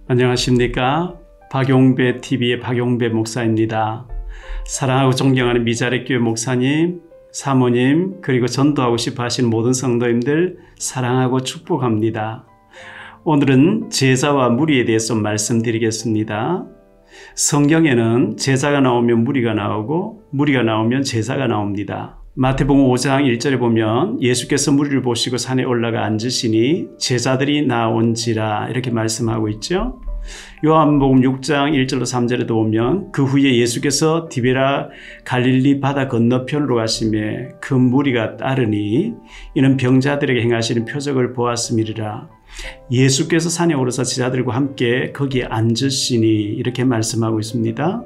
안녕하십니까? 박용배 TV의 박용배 목사입니다. 사랑하고 존경하는 미자렛교회 목사님, 사모님, 그리고 전도하고 싶어 하시는 모든 성도님들 사랑하고 축복합니다. 오늘은 제자와 무리에 대해서 말씀드리겠습니다. 성경에는 제자가 나오면 무리가 나오고 무리가 나오면 제자가 나옵니다. 마태복음 5장 1절에 보면 예수께서 무리를 보시고 산에 올라가 앉으시니 제자들이 나온지라 이렇게 말씀하고 있죠. 요한복음 6장 1절로 3절에도 보면 그 후에 예수께서 디베라 갈릴리 바다 건너편으로 가시매 그 무리가 따르니 이는 병자들에게 행하시는 표적을 보았음이리라. 예수께서 산에 오르사 제자들과 함께 거기에 앉으시니 이렇게 말씀하고 있습니다.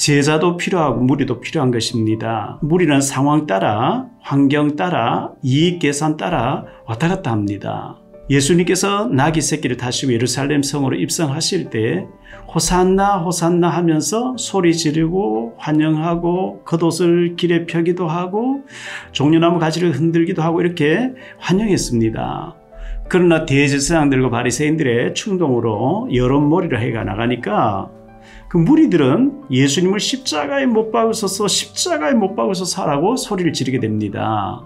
제자도 필요하고 무리도 필요한 것입니다. 무리는 상황 따라, 환경 따라, 이익 계산 따라 왔다 갔다 합니다. 예수님께서 나귀 새끼를 타시고 예루살렘 성으로 입성하실 때 호산나 호산나 하면서 소리 지르고 환영하고 겉옷을 길에 펴기도 하고 종려나무 가지를 흔들기도 하고 이렇게 환영했습니다. 그러나 대제사장들과 바리새인들의 충동으로 여론몰이를 해가 나가니까 그 무리들은 예수님을 십자가에 못 박으셔서 십자가에 못 박으셔서라고 소리를 지르게 됩니다.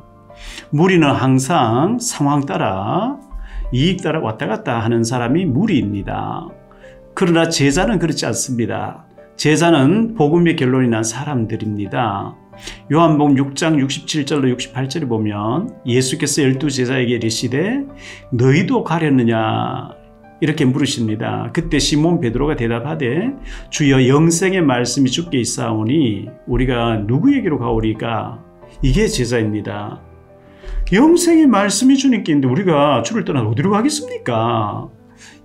무리는 항상 상황 따라 이익 따라 왔다 갔다 하는 사람이 무리입니다. 그러나 제자는 그렇지 않습니다. 제자는 복음의 결론이 난 사람들입니다. 요한복음 6장 67절로 68절에 보면 예수께서 12제자에게 이르시되 너희도 가렸느냐 이렇게 물으십니다. 그때 시몬 베드로가 대답하되 주여 영생의 말씀이 주께 있사오니 우리가 누구에게로 가오리까? 이게 제자입니다. 영생의 말씀이 주님께 있는데 우리가 주를 떠나 어디로 가겠습니까?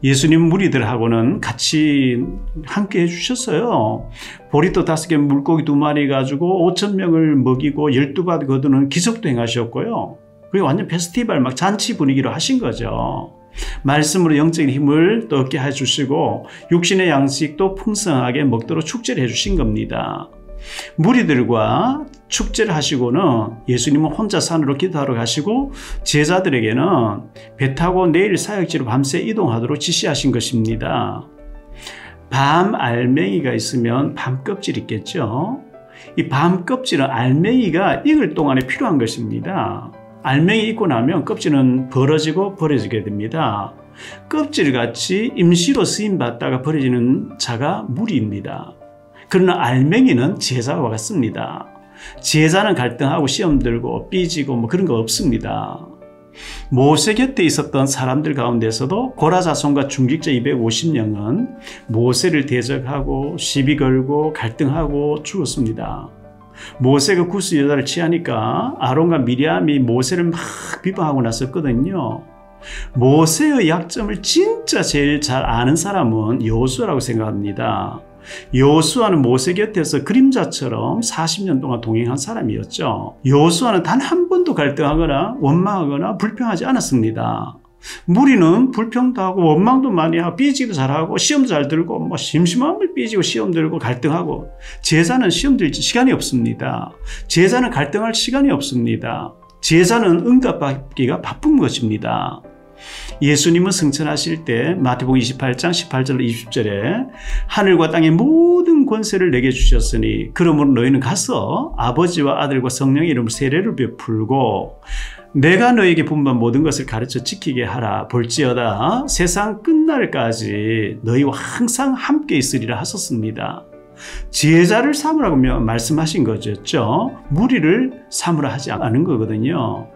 예수님 무리들하고는 같이 함께 해주셨어요. 보리떡 5개 물고기 2마리 가지고 5,000명을 먹이고 12밭 거두는 기적도 행하셨고요. 그게 완전 페스티벌 막 잔치 분위기로 하신 거죠. 말씀으로 영적인 힘을 또 얻게 해주시고 육신의 양식도 풍성하게 먹도록 축제를 해주신 겁니다. 무리들과 축제를 하시고는 예수님은 혼자 산으로 기도하러 가시고 제자들에게는 배 타고 내일 사역지로 밤새 이동하도록 지시하신 것입니다. 밤 알맹이가 있으면 밤 껍질 있겠죠. 이 밤 껍질은 알맹이가 익을 동안에 필요한 것입니다. 알맹이 익고 나면 껍질은 벌어지고 버려지게 됩니다. 껍질같이 임시로 쓰임받다가 버려지는 자가 무리입니다. 그러나 알맹이는 제자와 같습니다. 제자는 갈등하고 시험 들고 삐지고 그런 거 없습니다. 모세 곁에 있었던 사람들 가운데서도 고라자손과 중직자 250명은 모세를 대적하고 시비 걸고 갈등하고 죽었습니다. 모세가 구스 여자를 취하니까 아론과 미리암이 모세를 막 비방하고 났었거든요. 모세의 약점을 진짜 제일 잘 아는 사람은 여호수아라고 생각합니다. 여호수아는 모세 곁에서 그림자처럼 40년 동안 동행한 사람이었죠. 여호수아는 단 한 번도 갈등하거나 원망하거나 불평하지 않았습니다. 무리는 불평도 하고 원망도 많이 하고 삐지기도 잘하고 시험도 잘 들고 심심하면 삐지고 시험 들고 갈등하고 제자는 시험 들 시간이 없습니다. 제자는 갈등할 시간이 없습니다. 제자는 응답받기가 바쁜 것입니다. 예수님은 승천하실 때 마태복음 28장 18절로 20절에 하늘과 땅의 모든 권세를 내게 주셨으니 그러므로 너희는 가서 아버지와 아들과 성령의 이름으로 세례를 베풀고 내가 너에게 분부한 모든 것을 가르쳐 지키게 하라. 볼지어다 세상 끝날까지 너희와 항상 함께 있으리라 하셨습니다. 제자를 삼으라고 말씀하신 거죠. 무리를 삼으라 하지 않은 거거든요.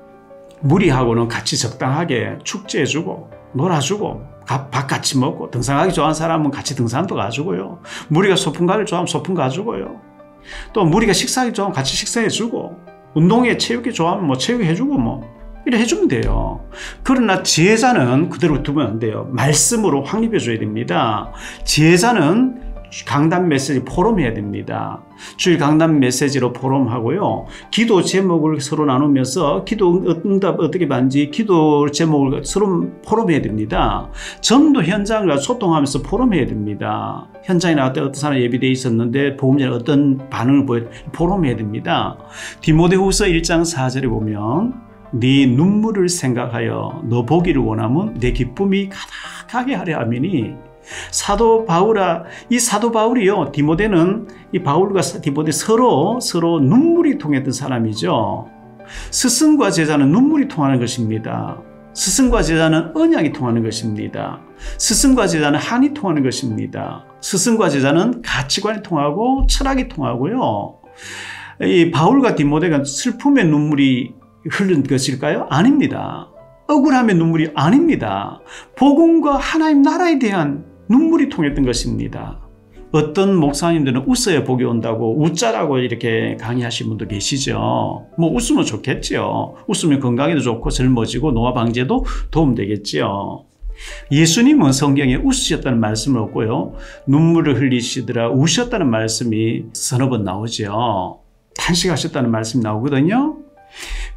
무리하고는 같이 적당하게 축제해주고 놀아주고 밥 같이 먹고 등산하기 좋아하는 사람은 같이 등산도 가주고요. 무리가 소풍 가기 좋아하면 소풍 가주고요. 또 무리가 식사하기 좋아하면 같이 식사해주고 운동에 체육이 좋아하면 체육해주고 이래 해주면 돼요. 그러나 제자는 그대로 두면 안 돼요. 말씀으로 확립해줘야 됩니다. 제자는 강단 메시지 포럼해야 됩니다. 주일 강단 메시지로 포럼하고요. 기도 제목을 서로 나누면서 기도 응답 어떻게 받는지 기도 제목을 서로 포럼해야 됩니다. 전도 현장과 소통하면서 포럼해야 됩니다. 현장에 나갈 때 어떤 사람 예비되어 있었는데 복음 전에 어떤 반응을 보여 포럼해야 됩니다. 디모데후서 1장 4절에 보면 네 눈물을 생각하여 너 보기를 원하면 내 기쁨이 가득하게 하려 하미니 사도 바울아, 이 사도 바울이요, 디모데는 이 바울과 디모데 서로 눈물이 통했던 사람이죠. 스승과 제자는 눈물이 통하는 것입니다. 스승과 제자는 언약이 통하는 것입니다. 스승과 제자는 한이 통하는 것입니다. 스승과 제자는 가치관이 통하고 철학이 통하고요. 이 바울과 디모데가 슬픔의 눈물이 흐른 것일까요? 아닙니다. 억울함의 눈물이 아닙니다. 복음과 하나님 나라에 대한 눈물이 통했던 것입니다. 어떤 목사님들은 웃어야 복이 온다고 웃자라고 이렇게 강의하신 분도 계시죠. 뭐 웃으면 좋겠죠. 웃으면 건강에도 좋고 젊어지고 노화 방지에도 도움되겠죠. 예수님은 성경에 웃으셨다는 말씀을 없고요, 눈물을 흘리시더라 우셨다는 말씀이 서너 번 나오죠. 탄식하셨다는 말씀이 나오거든요.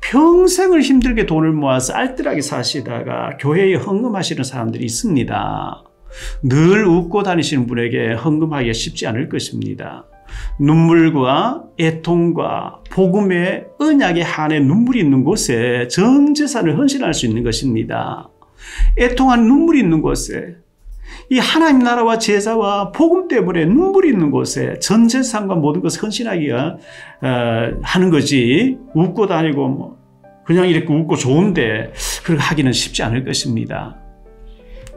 평생을 힘들게 돈을 모아서 알뜰하게 사시다가 교회에 헌금하시는 사람들이 있습니다. 늘 웃고 다니시는 분에게 헌금하기가 쉽지 않을 것입니다. 눈물과 애통과 복음의 언약의 한에 눈물이 있는 곳에 전 재산을 헌신할 수 있는 것입니다. 애통한 눈물이 있는 곳에, 이 하나님 나라와 제자와 복음 때문에 눈물이 있는 곳에 전 재산과 모든 것을 헌신하기가 하는 거지, 웃고 다니고 뭐 그냥 이렇게 웃고 좋은데 그렇게 하기는 쉽지 않을 것입니다.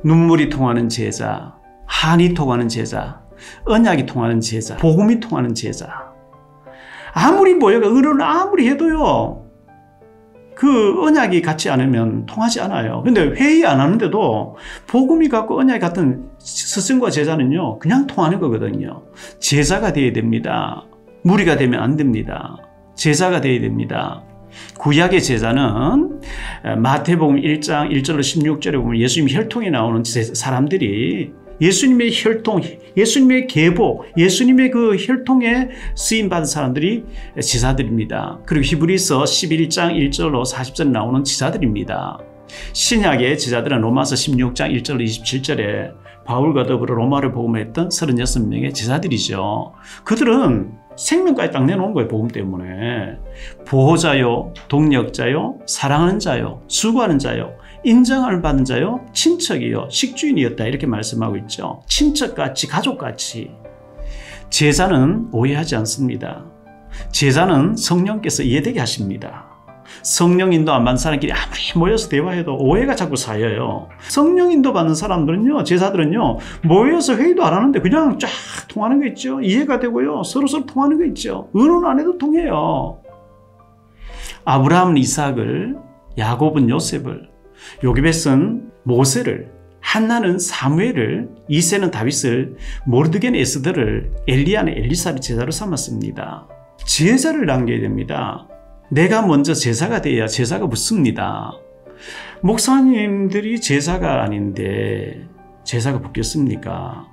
눈물이 통하는 제자, 한이 통하는 제자, 언약이 통하는 제자, 복음이 통하는 제자. 아무리 뭐예요, 의론을 아무리 해도요, 그 언약이 같지 않으면 통하지 않아요. 근데 회의 안 하는데도 복음이 같고 언약이 같은 스승과 제자는요, 그냥 통하는 거거든요. 제자가 되어야 됩니다. 무리가 되면 안 됩니다. 제자가 되어야 됩니다. 구약의 제자는 마태복음 1장 1절로 16절에 보면 예수님 혈통에 나오는 사람들이 예수님의 혈통, 예수님의 계보, 예수님의 그 혈통에 쓰임받은 사람들이 제자들입니다. 그리고 히브리서 11장 1절로 40절에 나오는 제자들입니다. 신약의 제자들은 로마서 16장 1절로 27절에 바울과 더불어 로마를 복음했던 36명의 제자들이죠. 그들은 생명까지 딱 내놓은 거예요. 복음 때문에. 보호자요, 동력자요, 사랑하는 자요, 수고하는 자요, 인정을 받는 자요, 친척이요, 식주인이었다, 이렇게 말씀하고 있죠. 친척같이, 가족같이. 제자는 오해하지 않습니다. 제자는 성령께서 이해되게 하십니다. 성령 인도 안 받는 사람끼리 아무리 모여서 대화해도 오해가 자꾸 쌓여요. 성령 인도 받는 사람들은요, 제자들은요, 모여서 회의도 안 하는데 그냥 쫙 통하는 거 있죠. 이해가 되고요, 서로서로 통하는 거 있죠. 의논 안 해도 통해요. 아브라함은 이삭을, 야곱은 요셉을, 요게벳은 모세를, 한나는 사무엘을, 이새는 다윗을, 모르드게는 에스더를, 엘리야는 엘리사를 제자로 삼았습니다. 제자를 남겨야 됩니다. 내가 먼저 제자가 돼야 제자가 붙습니다. 목사님들이 제자가 아닌데 제자가 붙겠습니까?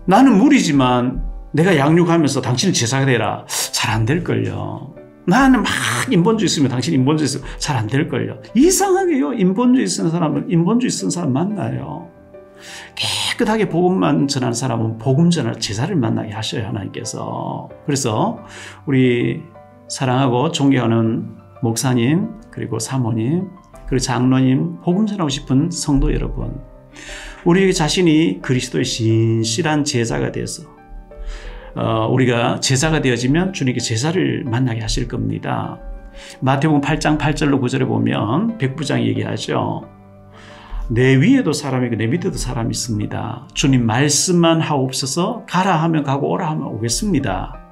나는 무리지만 내가 양육하면서 당신은 제자가 되라. 잘 안 될걸요. 나는 막 인본주의 쓰면 당신 인본주의 쓰면 잘 안 될걸요. 이상하게요, 인본주의 쓰는 사람은 인본주의 쓰는 사람 만나요. 깨끗하게 복음만 전하는 사람은 복음 전할 제자를 만나게 하셔요, 하나님께서. 그래서 우리 사랑하고 존경하는 목사님, 그리고 사모님, 그리고 장로님, 복음 전하고 싶은 성도 여러분, 우리 자신이 그리스도의 신실한 제자가 돼서 우리가 제자가 되어지면 주님께 제자를 만나게 하실 겁니다. 마태복음 8장 8절로 9절에 보면 백부장이 얘기하죠. 내 위에도 사람이 있고 내 밑에도 사람이 있습니다. 주님 말씀만 하옵소서. 가라 하면 가고 오라 하면 오겠습니다.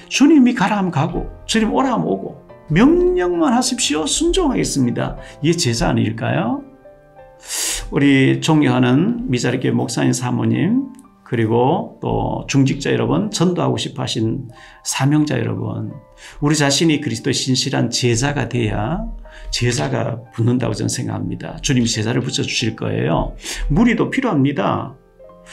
주님이 가라 하면 가고 주님 오라 하면 오고 명령만 하십시오. 순종하겠습니다. 이게 제자 아닐까요? 우리 존경하는 미자리교회 목사님, 사모님, 그리고 또 중직자 여러분, 전도하고 싶어 하신 사명자 여러분, 우리 자신이 그리스도의 신실한 제자가 돼야 제자가 붙는다고 저는 생각합니다. 주님이 제자를 붙여주실 거예요. 무리도 필요합니다.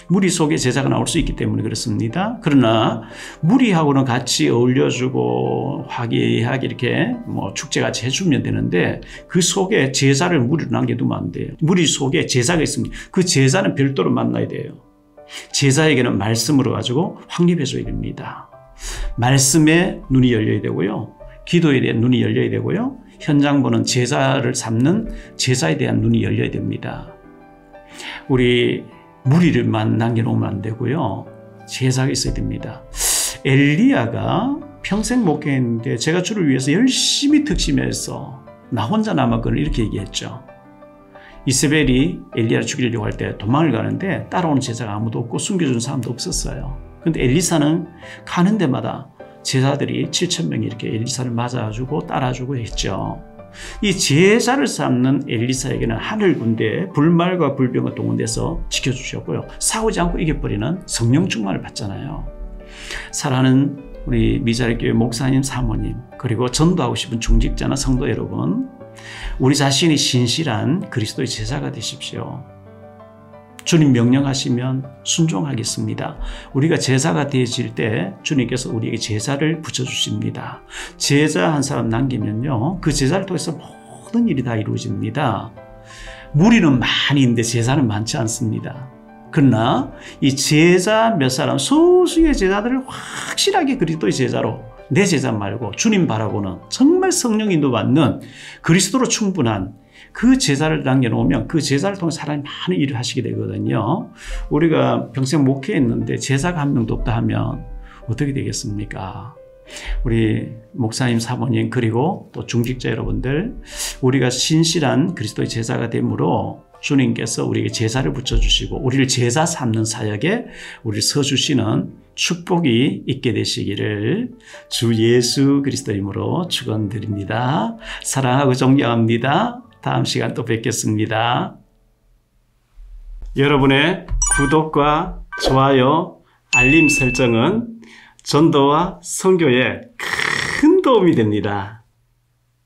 무리 속에 제자가 나올 수 있기 때문에 그렇습니다. 그러나 무리하고는 같이 어울려주고 화기애애하게 이렇게 축제같이 해주면 되는데 그 속에 제자를 무리로 남겨두면 안 돼요. 무리 속에 제자가 있습니다. 그 제자는 별도로 만나야 돼요. 제자에게는 말씀으로 가지고 확립해줘야 됩니다. 말씀에 눈이 열려야 되고요. 기도에 대한 눈이 열려야 되고요. 현장 보는 제자를 삼는 제자에 대한 눈이 열려야 됩니다. 우리 무리를만 남겨놓으면 안 되고요. 제자가 있어야 됩니다. 엘리야가 평생 목회했는데 제가 주를 위해서 열심히 특심해서 나 혼자 남았거든 이렇게 얘기했죠. 이세벨이 엘리야를 죽이려고 할 때 도망을 가는데 따라오는 제자가 아무도 없고 숨겨준 사람도 없었어요. 근데 엘리사는 가는 데마다 제자들이 7,000명이 이렇게 엘리사를 맞아주고 따라주고 했죠. 이 제자를 삼는 엘리사에게는 하늘 군대 불말과 불병과 동원돼서 지켜주셨고요. 싸우지 않고 이겨버리는 성령 충만을 받잖아요. 사랑하는 우리 미자립교회 목사님, 사모님, 그리고 전도하고 싶은 중직자나 성도 여러분, 우리 자신이 신실한 그리스도의 제자가 되십시오. 주님 명령하시면 순종하겠습니다. 우리가 제자가 되어질 때 주님께서 우리에게 제자를 붙여주십니다. 제자 한 사람 남기면요, 그 제자를 통해서 모든 일이 다 이루어집니다. 무리는 많이 있는데 제자는 많지 않습니다. 그러나 이 제자 몇 사람, 소수의 제자들을 확실하게 그리스도의 제자로, 내 제자 말고 주님 바라보는 정말 성령 인도받는 그리스도로 충분한 그 제자를 남겨놓으면 그 제자를 통해 사람이 많은 일을 하시게 되거든요. 우리가 평생 목회했는데 제자가 한 명도 없다 하면 어떻게 되겠습니까? 우리 목사님, 사모님, 그리고 또 중직자 여러분들, 우리가 신실한 그리스도의 제자가 되므로 주님께서 우리에게 제자를 붙여주시고 우리를 제자 삼는 사역에 우리를 서주시는 축복이 있게 되시기를 주 예수 그리스도의 이름으로 축원드립니다. 사랑하고 존경합니다. 다음 시간 또 뵙겠습니다. 여러분의 구독과 좋아요, 알림 설정은 전도와 선교에 큰 도움이 됩니다.